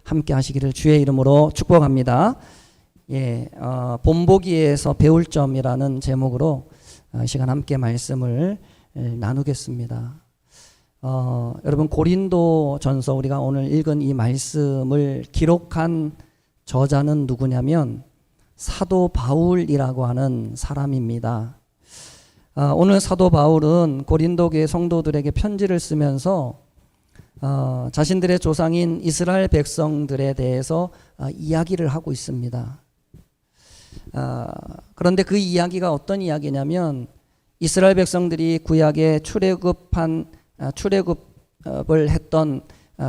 함께 하시기를 주의 이름으로 축복합니다. 본보기에서 배울 점이라는 제목으로 시간 함께 말씀을 나누겠습니다. 여러분, 고린도 전서 우리가 오늘 읽은 이 말씀을 기록한 저자는 누구냐면 사도 바울이라고 하는 사람입니다. 오늘 사도 바울은 고린도 교회 성도들에게 편지를 쓰면서 자신들의 조상인 이스라엘 백성들에 대해서 이야기를 하고 있습니다. 그런데 그 이야기가 어떤 이야기냐면 이스라엘 백성들이 구약에 출애굽을 했던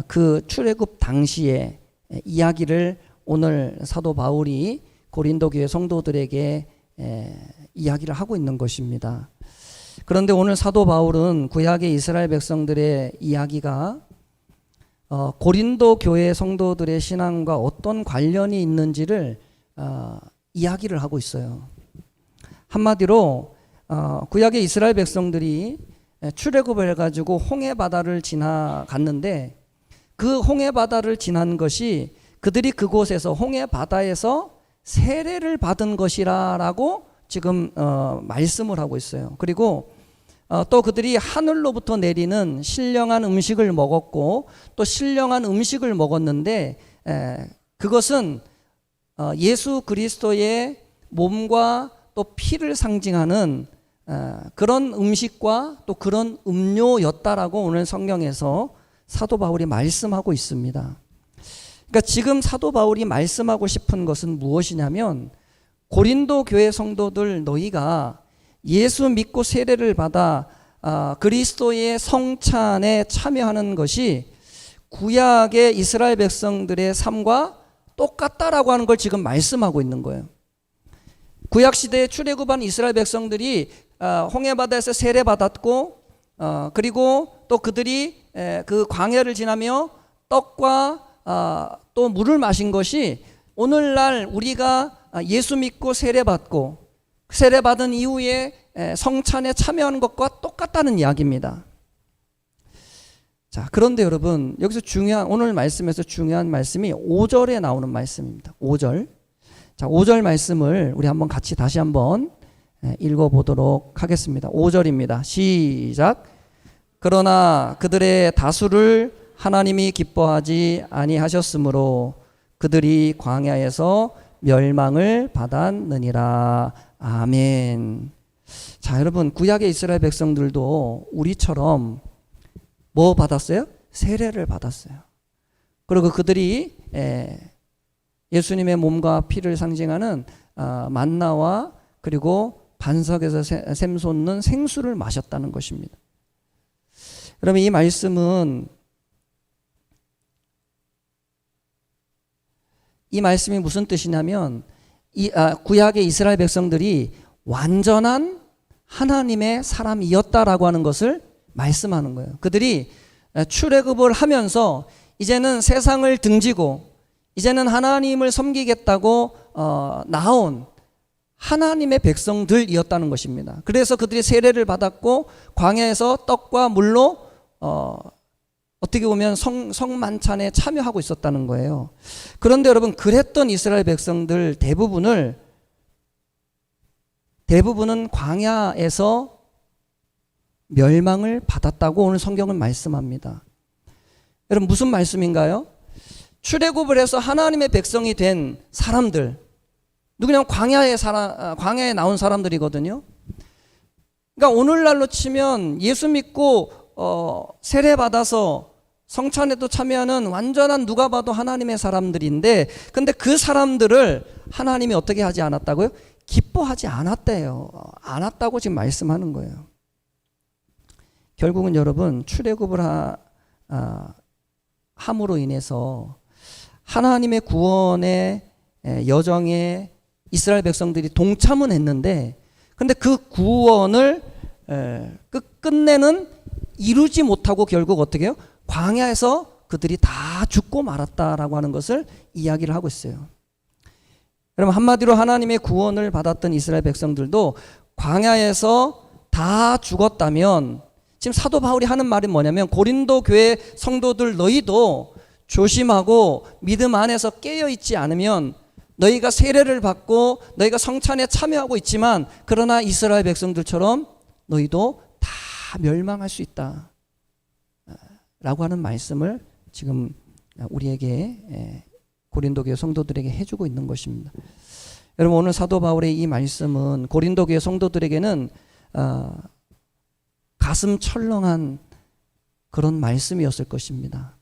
그 출애굽 당시의 이야기를 오늘 사도 바울이 고린도 교회 성도들에게 이야기를 하고 있는 것입니다. 그런데 오늘 사도 바울은 구약의 이스라엘 백성들의 이야기가 고린도 교회 성도들의 신앙과 어떤 관련이 있는지를 이야기를 하고 있어요. 한마디로 구약의 이스라엘 백성들이 출애굽을 해가지고 홍해 바다를 지나갔는데 그 홍해 바다를 지난 것이 그들이 그곳에서 홍해 바다에서 세례를 받은 것이라고 지금 말씀을 하고 있어요. 그리고 또 그들이 하늘로부터 내리는 신령한 음식을 먹었고 또 신령한 음식을 먹었는데 그것은 예수 그리스도의 몸과 또 피를 상징하는 그런 음식과 또 그런 음료였다라고 오늘 성경에서 사도 바울이 말씀하고 있습니다. 그러니까 지금 사도 바울이 말씀하고 싶은 것은 무엇이냐면 고린도 교회 성도들, 너희가 예수 믿고 세례를 받아 그리스도의 성찬에 참여하는 것이 구약의 이스라엘 백성들의 삶과 똑같다라고 하는 걸 지금 말씀하고 있는 거예요. 구약 시대에 출애굽한 이스라엘 백성들이 홍해바다에서 세례 받았고 그리고 또 그들이 그 광야를 지나며 떡과 또 물을 마신 것이 오늘날 우리가 예수 믿고 세례 받은 이후에 성찬에 참여하는 것과 똑같다는 이야기입니다. 자, 그런데 여러분, 여기서 오늘 말씀에서 중요한 말씀이 5절에 나오는 말씀입니다. 5절. 자, 5절 말씀을 우리 한번 같이 다시 한번 읽어보도록 하겠습니다. 5절입니다. 시작. 그러나 그들의 다수를 하나님이 기뻐하지 아니하셨으므로 그들이 광야에서 멸망을 받았느니라. 아멘. 자, 여러분, 구약의 이스라엘 백성들도 우리처럼 뭐 받았어요? 세례를 받았어요. 그리고 그들이 예수님의 몸과 피를 상징하는 만나와 그리고 반석에서 샘솟는 생수를 마셨다는 것입니다. 여러분, 이 말씀은 이 말씀이 무슨 뜻이냐면 구약의 이스라엘 백성들이 완전한 하나님의 사람이었다라고 하는 것을 말씀하는 거예요. 그들이 출애굽을 하면서 이제는 세상을 등지고 이제는 하나님을 섬기겠다고 나온 하나님의 백성들이었다는 것입니다. 그래서 그들이 세례를 받았고 광야에서 떡과 물로 어떻게 보면 성만찬에 참여하고 있었다는 거예요. 그런데 여러분, 그랬던 이스라엘 백성들 대부분은 광야에서 멸망을 받았다고 오늘 성경은 말씀합니다. 여러분, 무슨 말씀인가요? 출애굽을 해서 하나님의 백성이 된 사람들, 누구냐면 광야에 나온 사람들이거든요. 그러니까 오늘날로 치면 예수 믿고 세례 받아서 성찬에도 참여하는 완전한 누가 봐도 하나님의 사람들인데, 근데 그 사람들을 하나님이 어떻게 하지 않았다고요? 기뻐하지 않았대요. 않았다고 지금 말씀하는 거예요. 결국은 여러분, 출애굽을 함으로 인해서 하나님의 구원의 여정에 이스라엘 백성들이 동참은 했는데, 근데 그 구원을 끝내는 이루지 못하고 결국 어떻게 해요? 광야에서 그들이 다 죽고 말았다라고 하는 것을 이야기를 하고 있어요. 여러분, 한마디로 하나님의 구원을 받았던 이스라엘 백성들도 광야에서 다 죽었다면 지금 사도 바울이 하는 말이 뭐냐면 고린도 교회 성도들 너희도 조심하고 믿음 안에서 깨어있지 않으면 너희가 세례를 받고 너희가 성찬에 참여하고 있지만 그러나 이스라엘 백성들처럼 너희도 다 멸망할 수 있다 라고 하는 말씀을 지금 우리에게 고린도 교회 성도들에게 해주고 있는 것입니다. 여러분, 오늘 사도 바울의 이 말씀은 고린도 교회 성도들에게는 가슴 철렁한 그런 말씀이었을 것입니다.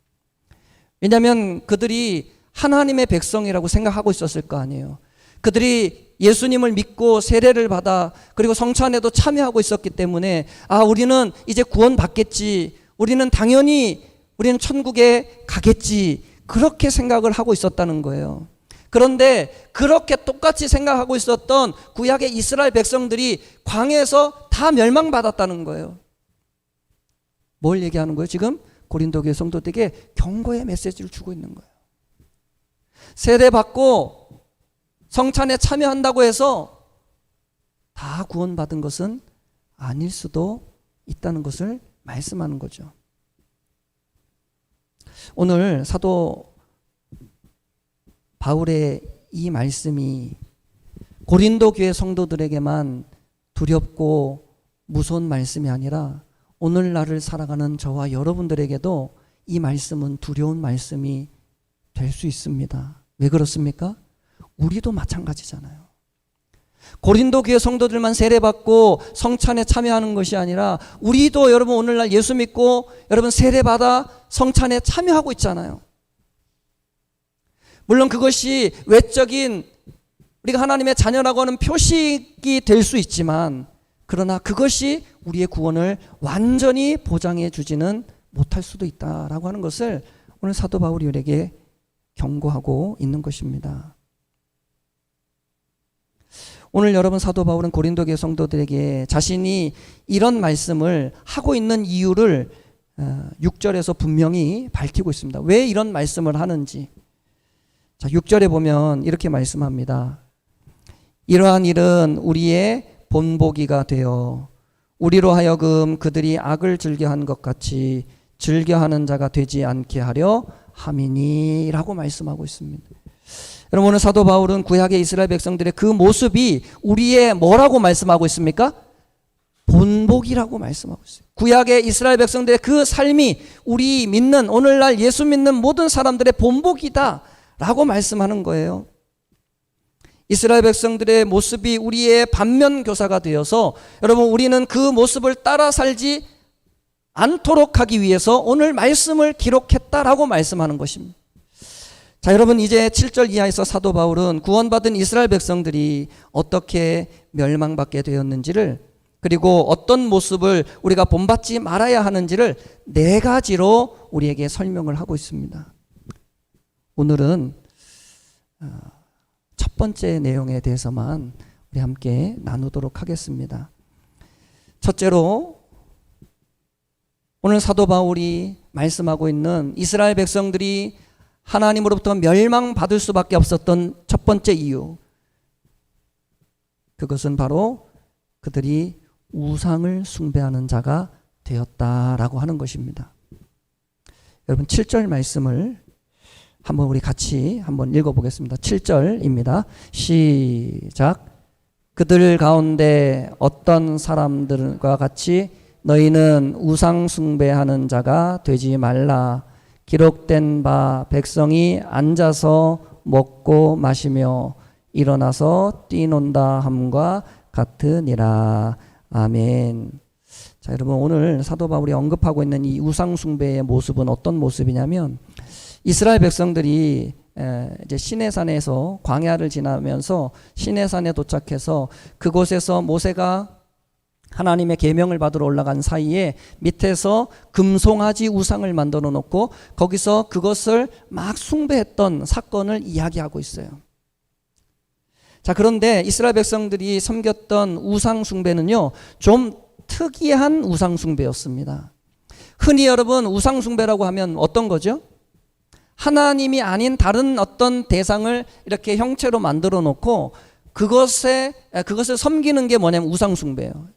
왜냐하면 그들이 하나님의 백성이라고 생각하고 있었을 거 아니에요. 그들이 예수님을 믿고 세례를 받아 그리고 성찬에도 참여하고 있었기 때문에 우리는 이제 구원 받겠지, 우리는 천국에 가겠지, 그렇게 생각을 하고 있었다는 거예요. 그런데 그렇게 똑같이 생각하고 있었던 구약의 이스라엘 백성들이 광야에서 다 멸망받았다는 거예요. 뭘 얘기하는 거예요? 지금 고린도 교회 성도들에게 경고의 메시지를 주고 있는 거예요. 세례받고 성찬에 참여한다고 해서 다 구원받은 것은 아닐 수도 있다는 것을 말씀하는 거죠. 오늘 사도 바울의 이 말씀이 고린도 교회 성도들에게만 두렵고 무서운 말씀이 아니라 오늘날을 살아가는 저와 여러분들에게도 이 말씀은 두려운 말씀이 될 수 있습니다. 왜 그렇습니까? 우리도 마찬가지잖아요. 고린도 교회 성도들만 세례받고 성찬에 참여하는 것이 아니라 우리도 여러분 오늘날 예수 믿고 여러분 세례받아 성찬에 참여하고 있잖아요. 물론 그것이 외적인 우리가 하나님의 자녀라고 하는 표식이 될 수 있지만 그러나 그것이 우리의 구원을 완전히 보장해 주지는 못할 수도 있다라고 하는 것을 오늘 사도 바울이 우리에게 경고하고 있는 것입니다. 오늘 여러분 사도 바울은 고린도 교회 성도들에게 자신이 이런 말씀을 하고 있는 이유를 6절에서 분명히 밝히고 있습니다. 왜 이런 말씀을 하는지. 자, 6절에 보면 이렇게 말씀합니다. 이러한 일은 우리의 본보기가 되어 우리로 하여금 그들이 악을 즐겨한 것 같이 즐겨하는 자가 되지 않게 하려 함이니 라고 말씀하고 있습니다. 여러분, 오늘 사도 바울은 구약의 이스라엘 백성들의 그 모습이 우리의 뭐라고 말씀하고 있습니까? 본보기라고 말씀하고 있어요. 구약의 이스라엘 백성들의 그 삶이 우리 믿는 오늘날 예수 믿는 모든 사람들의 본보기다 라고 말씀하는 거예요. 이스라엘 백성들의 모습이 우리의 반면교사가 되어서 여러분 우리는 그 모습을 따라 살지 않도록 하기 위해서 오늘 말씀을 기록했다라고 말씀하는 것입니다. 자, 여러분 이제 7절 이하에서 사도 바울은 구원받은 이스라엘 백성들이 어떻게 멸망받게 되었는지를 그리고 어떤 모습을 우리가 본받지 말아야 하는지를 4가지로 우리에게 설명을 하고 있습니다. 오늘은 첫 번째 내용에 대해서만 우리 함께 나누도록 하겠습니다. 첫째로 오늘 사도 바울이 말씀하고 있는 이스라엘 백성들이 하나님으로부터 멸망받을 수밖에 없었던 첫 번째 이유, 그것은 바로 그들이 우상을 숭배하는 자가 되었다라고 하는 것입니다. 여러분 7절 말씀을 한번 우리 같이 한번 읽어보겠습니다. 7절입니다. 시작. 그들 가운데 어떤 사람들과 같이 너희는 우상 숭배하는 자가 되지 말라. 기록된 바 백성이 앉아서 먹고 마시며 일어나서 뛰논다 함과 같으니라. 아멘. 자, 여러분 오늘 사도 바울이 언급하고 있는 이 우상 숭배의 모습은 어떤 모습이냐면 이스라엘 백성들이 이제 시내산에서 광야를 지나면서 시내산에 도착해서 그곳에서 모세가 하나님의 계명을 받으러 올라간 사이에 밑에서 금송아지 우상을 만들어 놓고 거기서 그것을 막 숭배했던 사건을 이야기하고 있어요. 자, 그런데 이스라엘 백성들이 섬겼던 우상 숭배는요 좀 특이한 우상 숭배였습니다. 흔히 여러분 우상 숭배라고 하면 어떤 거죠? 하나님이 아닌 다른 어떤 대상을 이렇게 형체로 만들어 놓고 그것을 섬기는 게 뭐냐면 우상 숭배예요.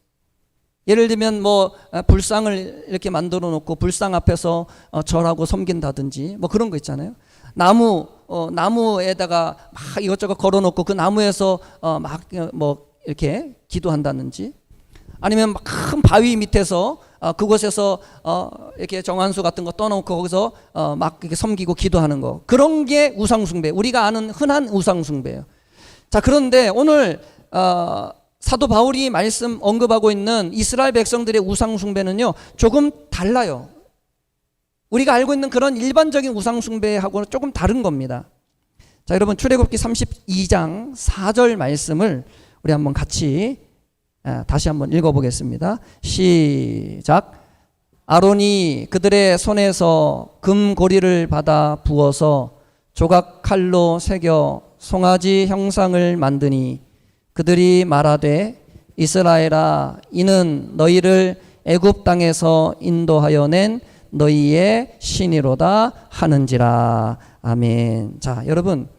예를 들면 뭐 불상을 이렇게 만들어 놓고 불상 앞에서 절하고 섬긴다든지 뭐 그런 거 있잖아요. 나무에다가 막 이것저것 걸어 놓고 그 나무에서 막 뭐 이렇게 기도한다든지, 아니면 막 큰 바위 밑에서 그곳에서 이렇게 정한수 같은 거 떠놓고 거기서 막 이렇게 섬기고 기도하는 거, 그런 게 우상숭배, 우리가 아는 흔한 우상숭배예요. 자, 그런데 오늘 사도 바울이 말씀 언급하고 있는 이스라엘 백성들의 우상숭배는요 조금 달라요. 우리가 알고 있는 그런 일반적인 우상숭배하고는 조금 다른 겁니다. 자, 여러분 출애굽기 32장 4절 말씀을 우리 한번 같이 다시 한번 읽어보겠습니다. 시작. 아론이 그들의 손에서 금고리를 받아 부어서 조각 칼로 새겨 송아지 형상을 만드니 그들이 말하되 이스라엘아, 이는 너희를 애굽 땅에서 인도하여 낸 너희의 신이로다 하는지라. 아멘. 자, 여러분,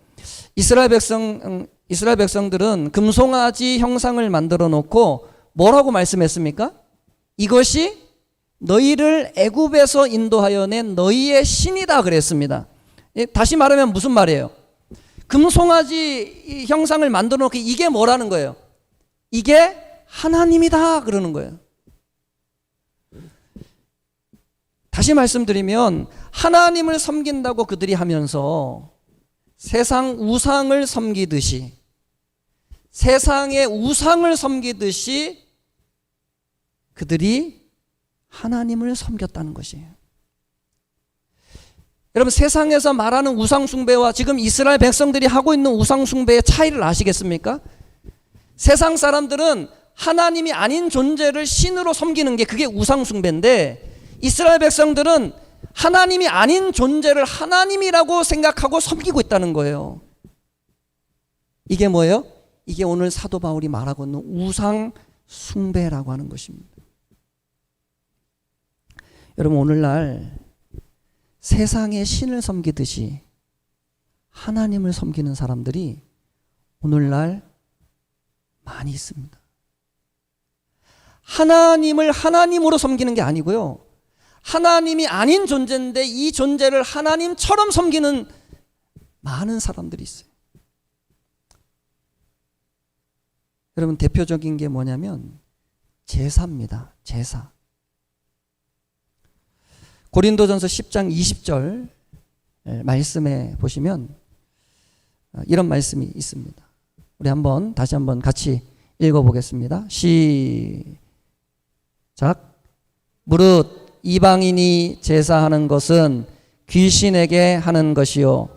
이스라엘 백성들은 금송아지 형상을 만들어 놓고 뭐라고 말씀했습니까? 이것이 너희를 애굽에서 인도하여 낸 너희의 신이다 그랬습니다. 다시 말하면 무슨 말이에요? 금송아지 형상을 만들어 놓고 이게 뭐라는 거예요? 이게 하나님이다 그러는 거예요. 다시 말씀드리면 하나님을 섬긴다고 그들이 하면서 세상 우상을 섬기듯이, 세상의 우상을 섬기듯이 그들이 하나님을 섬겼다는 것이에요. 여러분, 세상에서 말하는 우상숭배와 지금 이스라엘 백성들이 하고 있는 우상숭배의 차이를 아시겠습니까? 세상 사람들은 하나님이 아닌 존재를 신으로 섬기는 게 그게 우상숭배인데, 이스라엘 백성들은 하나님이 아닌 존재를 하나님이라고 생각하고 섬기고 있다는 거예요. 이게 뭐예요? 이게 오늘 사도 바울이 말하고 있는 우상숭배라고 하는 것입니다. 여러분, 오늘날 세상의 신을 섬기듯이 하나님을 섬기는 사람들이 오늘날 많이 있습니다. 하나님을 하나님으로 섬기는 게 아니고요, 하나님이 아닌 존재인데 이 존재를 하나님처럼 섬기는 많은 사람들이 있어요. 여러분, 대표적인 게 뭐냐면 제사입니다. 제사. 고린도전서 10장 20절 말씀에 보시면 이런 말씀이 있습니다. 우리 다시 한번 같이 읽어보겠습니다. 시작. 무릇 이방인이 제사하는 것은 귀신에게 하는 것이요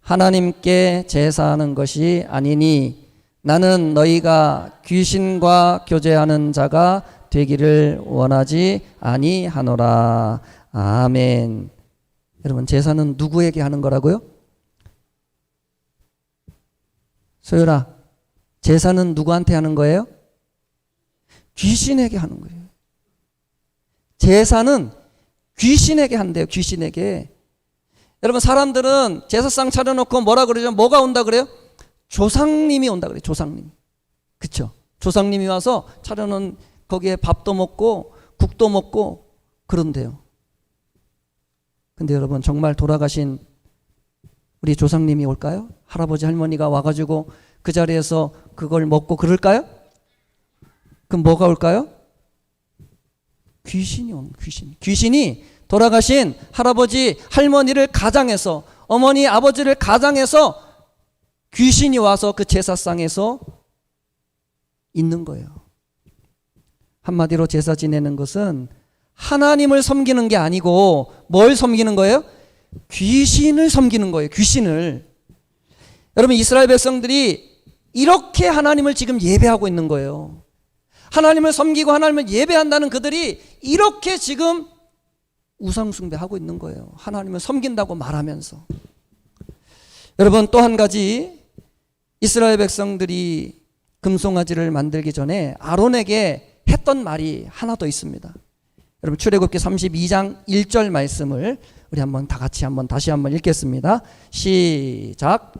하나님께 제사하는 것이 아니니 나는 너희가 귀신과 교제하는 자가 되기를 원하지 아니하노라. 아멘. 여러분, 제사는 누구에게 하는 거라고요? 소율아, 제사는 누구한테 하는 거예요? 귀신에게 하는 거예요. 제사는 귀신에게 한대요. 귀신에게. 여러분, 사람들은 제사상 차려놓고 뭐라 그러죠? 뭐가 온다 그래요? 조상님이 온다 그래요. 조상님. 그쵸? 조상님이 와서 차려놓은 거기에 밥도 먹고 국도 먹고 그런데요. 근데 여러분, 정말 돌아가신 우리 조상님이 올까요? 할아버지 할머니가 와가지고 그 자리에서 그걸 먹고 그럴까요? 그럼 뭐가 올까요? 귀신이 오는, 귀신이 돌아가신 할아버지 할머니를 가장해서, 어머니 아버지를 가장해서 귀신이 와서 그 제사상에서 있는 거예요. 한마디로 제사 지내는 것은 하나님을 섬기는 게 아니고 뭘 섬기는 거예요? 귀신을 섬기는 거예요. 귀신을. 여러분, 이스라엘 백성들이 이렇게 하나님을 지금 예배하고 있는 거예요. 하나님을 섬기고 하나님을 예배한다는 그들이 이렇게 지금 우상숭배하고 있는 거예요. 하나님을 섬긴다고 말하면서. 여러분, 또 한 가지, 이스라엘 백성들이 금송아지를 만들기 전에 아론에게 했던 말이 하나 더 있습니다. 여러분, 출애굽기 32장 1절 말씀을 우리 다시 한번 읽겠습니다. 시작.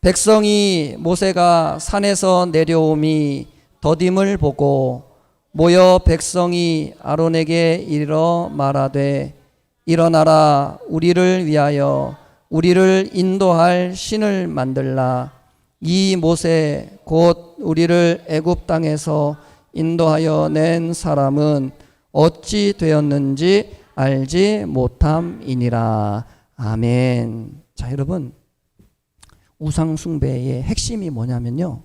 백성이 모세가 산에서 내려옴이 더딤을 보고 모여 백성이 아론에게 이르러 말하되 일어나라 우리를 위하여 우리를 인도할 신을 만들라. 이 모세 곧 우리를 애굽 땅에서 인도하여 낸 사람은 어찌 되었는지 알지 못함이니라. 아멘. 자, 여러분, 우상 숭배의 핵심이 뭐냐면요,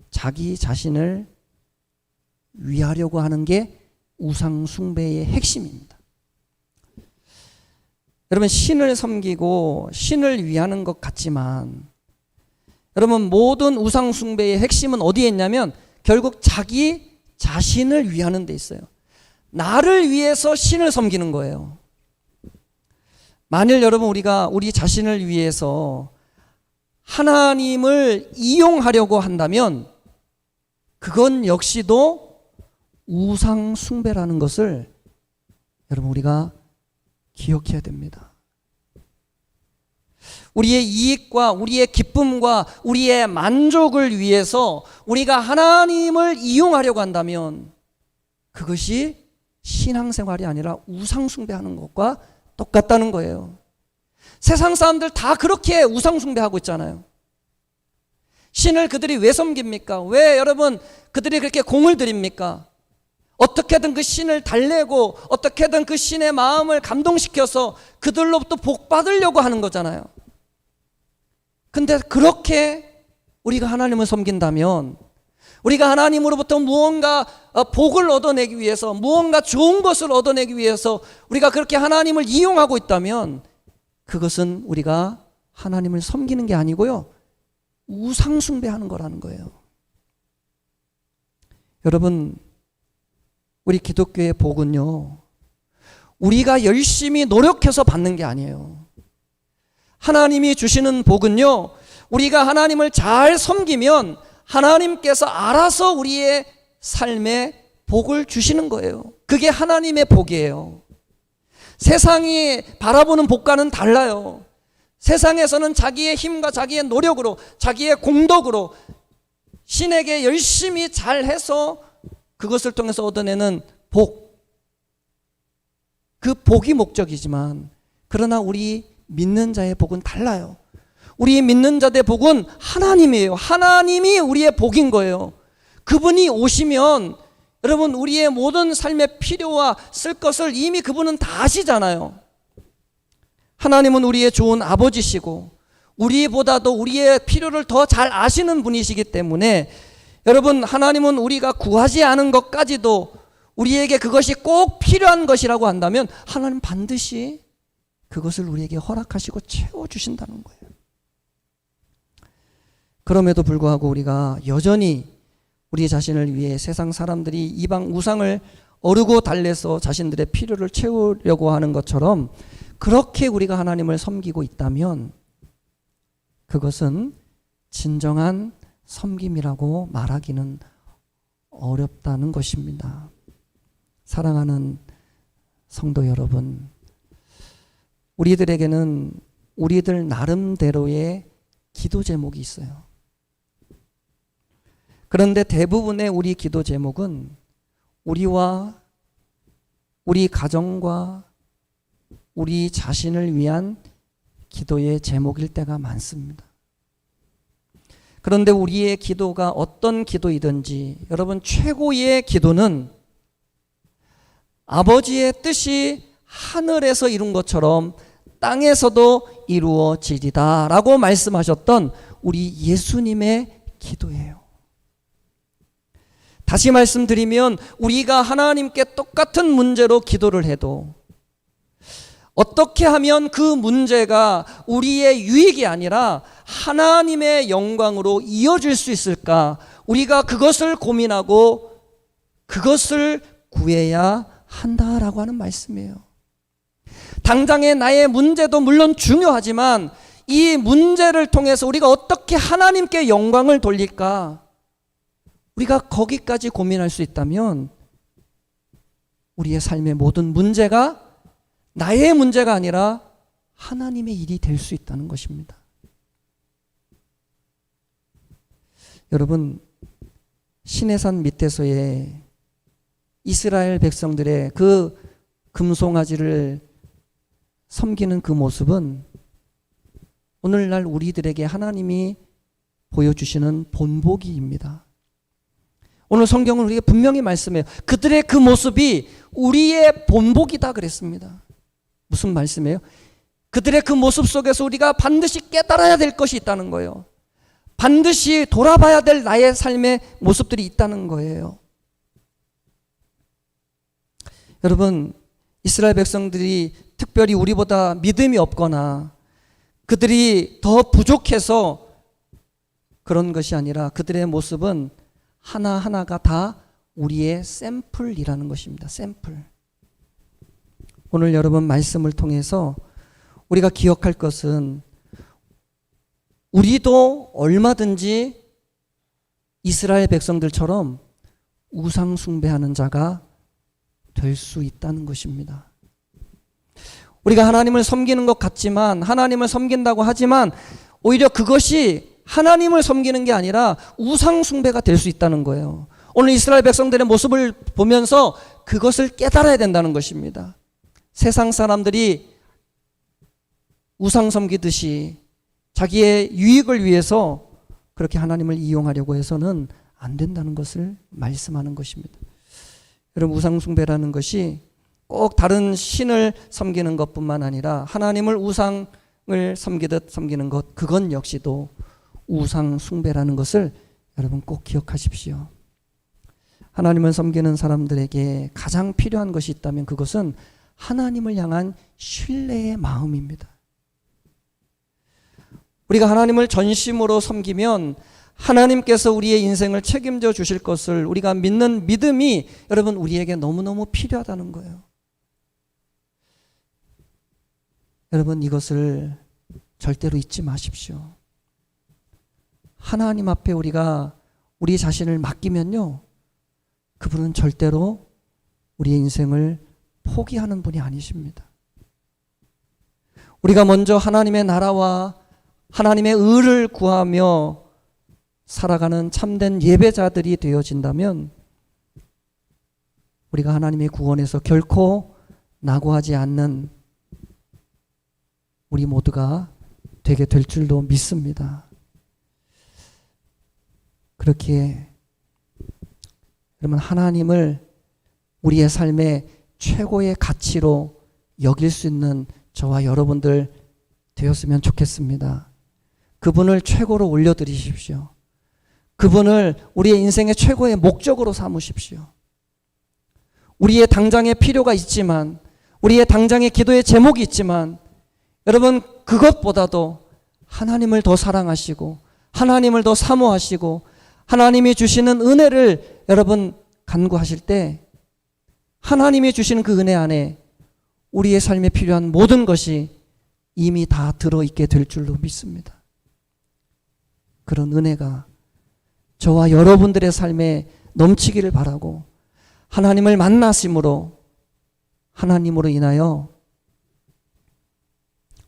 자기 자신을 위하려고 하는 게 우상 숭배의 핵심입니다. 여러분, 신을 섬기고 신을 위하는 것 같지만 여러분, 모든 우상 숭배의 핵심은 어디에 있냐면 결국 자기 자신을 위하는 데 있어요. 나를 위해서 신을 섬기는 거예요. 만일 여러분 우리가 우리 자신을 위해서 하나님을 이용하려고 한다면 그건 역시도 우상 숭배라는 것을 여러분 우리가 기억해야 됩니다. 우리의 이익과 우리의 기쁨과 우리의 만족을 위해서 우리가 하나님을 이용하려고 한다면 그것이 신앙생활이 아니라 우상 숭배하는 것과 똑같다는 거예요. 세상 사람들 다 그렇게 우상 숭배하고 있잖아요. 신을 그들이 왜 섬깁니까? 왜 여러분 그들이 그렇게 공을 들입니까? 어떻게든 그 신을 달래고 어떻게든 그 신의 마음을 감동시켜서 그들로부터 복 받으려고 하는 거잖아요. 근데 그렇게 우리가 하나님을 섬긴다면 우리가 하나님으로부터 무언가 복을 얻어내기 위해서 무언가 좋은 것을 얻어내기 위해서 우리가 그렇게 하나님을 이용하고 있다면 그것은 우리가 하나님을 섬기는 게 아니고요, 우상 숭배하는 거라는 거예요. 여러분, 우리 기독교의 복은요, 우리가 열심히 노력해서 받는 게 아니에요. 하나님이 주시는 복은요, 우리가 하나님을 잘 섬기면 하나님께서 알아서 우리의 삶에 복을 주시는 거예요. 그게 하나님의 복이에요. 세상이 바라보는 복과는 달라요. 세상에서는 자기의 힘과 자기의 노력으로 자기의 공덕으로 신에게 열심히 잘해서 그것을 통해서 얻어내는 복, 그 복이 목적이지만 그러나 우리 믿는 자의 복은 달라요. 우리 믿는 자의 복은 하나님이에요. 하나님이 우리의 복인 거예요. 그분이 오시면 여러분 우리의 모든 삶의 필요와 쓸 것을 이미 그분은 다 아시잖아요. 하나님은 우리의 좋은 아버지시고 우리보다도 우리의 필요를 더 잘 아시는 분이시기 때문에 여러분, 하나님은 우리가 구하지 않은 것까지도 우리에게 그것이 꼭 필요한 것이라고 한다면 하나님 반드시 그것을 우리에게 허락하시고 채워주신다는 거예요. 그럼에도 불구하고 우리가 여전히 우리 자신을 위해 세상 사람들이 이방 우상을 어르고 달래서 자신들의 필요를 채우려고 하는 것처럼 그렇게 우리가 하나님을 섬기고 있다면 그것은 진정한 섬김이라고 말하기는 어렵다는 것입니다. 사랑하는 성도 여러분, 우리들에게는 우리들 나름대로의 기도 제목이 있어요. 그런데 대부분의 우리 기도 제목은 우리와 우리 가정과 우리 자신을 위한 기도의 제목일 때가 많습니다. 그런데 우리의 기도가 어떤 기도이든지 여러분, 최고의 기도는 아버지의 뜻이 하늘에서 이룬 것처럼 땅에서도 이루어지리다 라고 말씀하셨던 우리 예수님의 기도예요. 다시 말씀드리면 우리가 하나님께 똑같은 문제로 기도를 해도 어떻게 하면 그 문제가 우리의 유익이 아니라 하나님의 영광으로 이어질 수 있을까? 우리가 그것을 고민하고 그것을 구해야 한다라고 하는 말씀이에요. 당장의 나의 문제도 물론 중요하지만 이 문제를 통해서 우리가 어떻게 하나님께 영광을 돌릴까? 우리가 거기까지 고민할 수 있다면 우리의 삶의 모든 문제가 나의 문제가 아니라 하나님의 일이 될 수 있다는 것입니다. 여러분, 시내산 밑에서의 이스라엘 백성들의 그 금송아지를 섬기는 그 모습은 오늘날 우리들에게 하나님이 보여주시는 본보기입니다. 오늘 성경은 우리에게 분명히 말씀해요. 그들의 그 모습이 우리의 본보기다 그랬습니다. 무슨 말씀이에요? 그들의 그 모습 속에서 우리가 반드시 깨달아야 될 것이 있다는 거예요. 반드시 돌아봐야 될 나의 삶의 모습들이 있다는 거예요. 여러분, 이스라엘 백성들이 특별히 우리보다 믿음이 없거나 그들이 더 부족해서 그런 것이 아니라 그들의 모습은 하나하나가 다 우리의 샘플이라는 것입니다. 샘플. 오늘 여러분 말씀을 통해서 우리가 기억할 것은 우리도 얼마든지 이스라엘 백성들처럼 우상 숭배하는 자가 될 수 있다는 것입니다. 우리가 하나님을 섬기는 것 같지만, 하나님을 섬긴다고 하지만 오히려 그것이 하나님을 섬기는 게 아니라 우상 숭배가 될 수 있다는 거예요. 오늘 이스라엘 백성들의 모습을 보면서 그것을 깨달아야 된다는 것입니다. 세상 사람들이 우상 섬기듯이 자기의 유익을 위해서 그렇게 하나님을 이용하려고 해서는 안 된다는 것을 말씀하는 것입니다. 여러분, 우상 숭배라는 것이 꼭 다른 신을 섬기는 것뿐만 아니라 하나님을 우상을 섬기듯 섬기는 것, 그건 역시도 우상 숭배라는 것을 여러분 꼭 기억하십시오. 하나님을 섬기는 사람들에게 가장 필요한 것이 있다면 그것은 하나님을 향한 신뢰의 마음입니다. 우리가 하나님을 전심으로 섬기면 하나님께서 우리의 인생을 책임져 주실 것을 우리가 믿는 믿음이 여러분 우리에게 너무너무 필요하다는 거예요. 여러분, 이것을 절대로 잊지 마십시오. 하나님 앞에 우리가 우리 자신을 맡기면요, 그분은 절대로 우리의 인생을 포기하는 분이 아니십니다. 우리가 먼저 하나님의 나라와 하나님의 의를 구하며 살아가는 참된 예배자들이 되어진다면 우리가 하나님의 구원에서 결코 낙오하지 않는 우리 모두가 되게 될 줄로 믿습니다. 그렇게 여러분, 하나님을 우리의 삶의 최고의 가치로 여길 수 있는 저와 여러분들 되었으면 좋겠습니다. 그분을 최고로 올려드리십시오. 그분을 우리의 인생의 최고의 목적으로 삼으십시오. 우리의 당장의 필요가 있지만, 우리의 당장의 기도의 제목이 있지만, 여러분, 그것보다도 하나님을 더 사랑하시고 하나님을 더 사모하시고 하나님이 주시는 은혜를 여러분 간구하실 때 하나님이 주시는 그 은혜 안에 우리의 삶에 필요한 모든 것이 이미 다 들어있게 될 줄로 믿습니다. 그런 은혜가 저와 여러분들의 삶에 넘치기를 바라고, 하나님을 만나심으로 하나님으로 인하여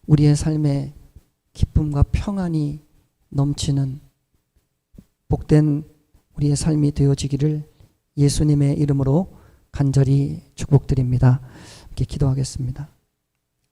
우리의 삶에 기쁨과 평안이 넘치는 복된 우리의 삶이 되어지기를 예수님의 이름으로 간절히 축복드립니다. 함께 기도하겠습니다.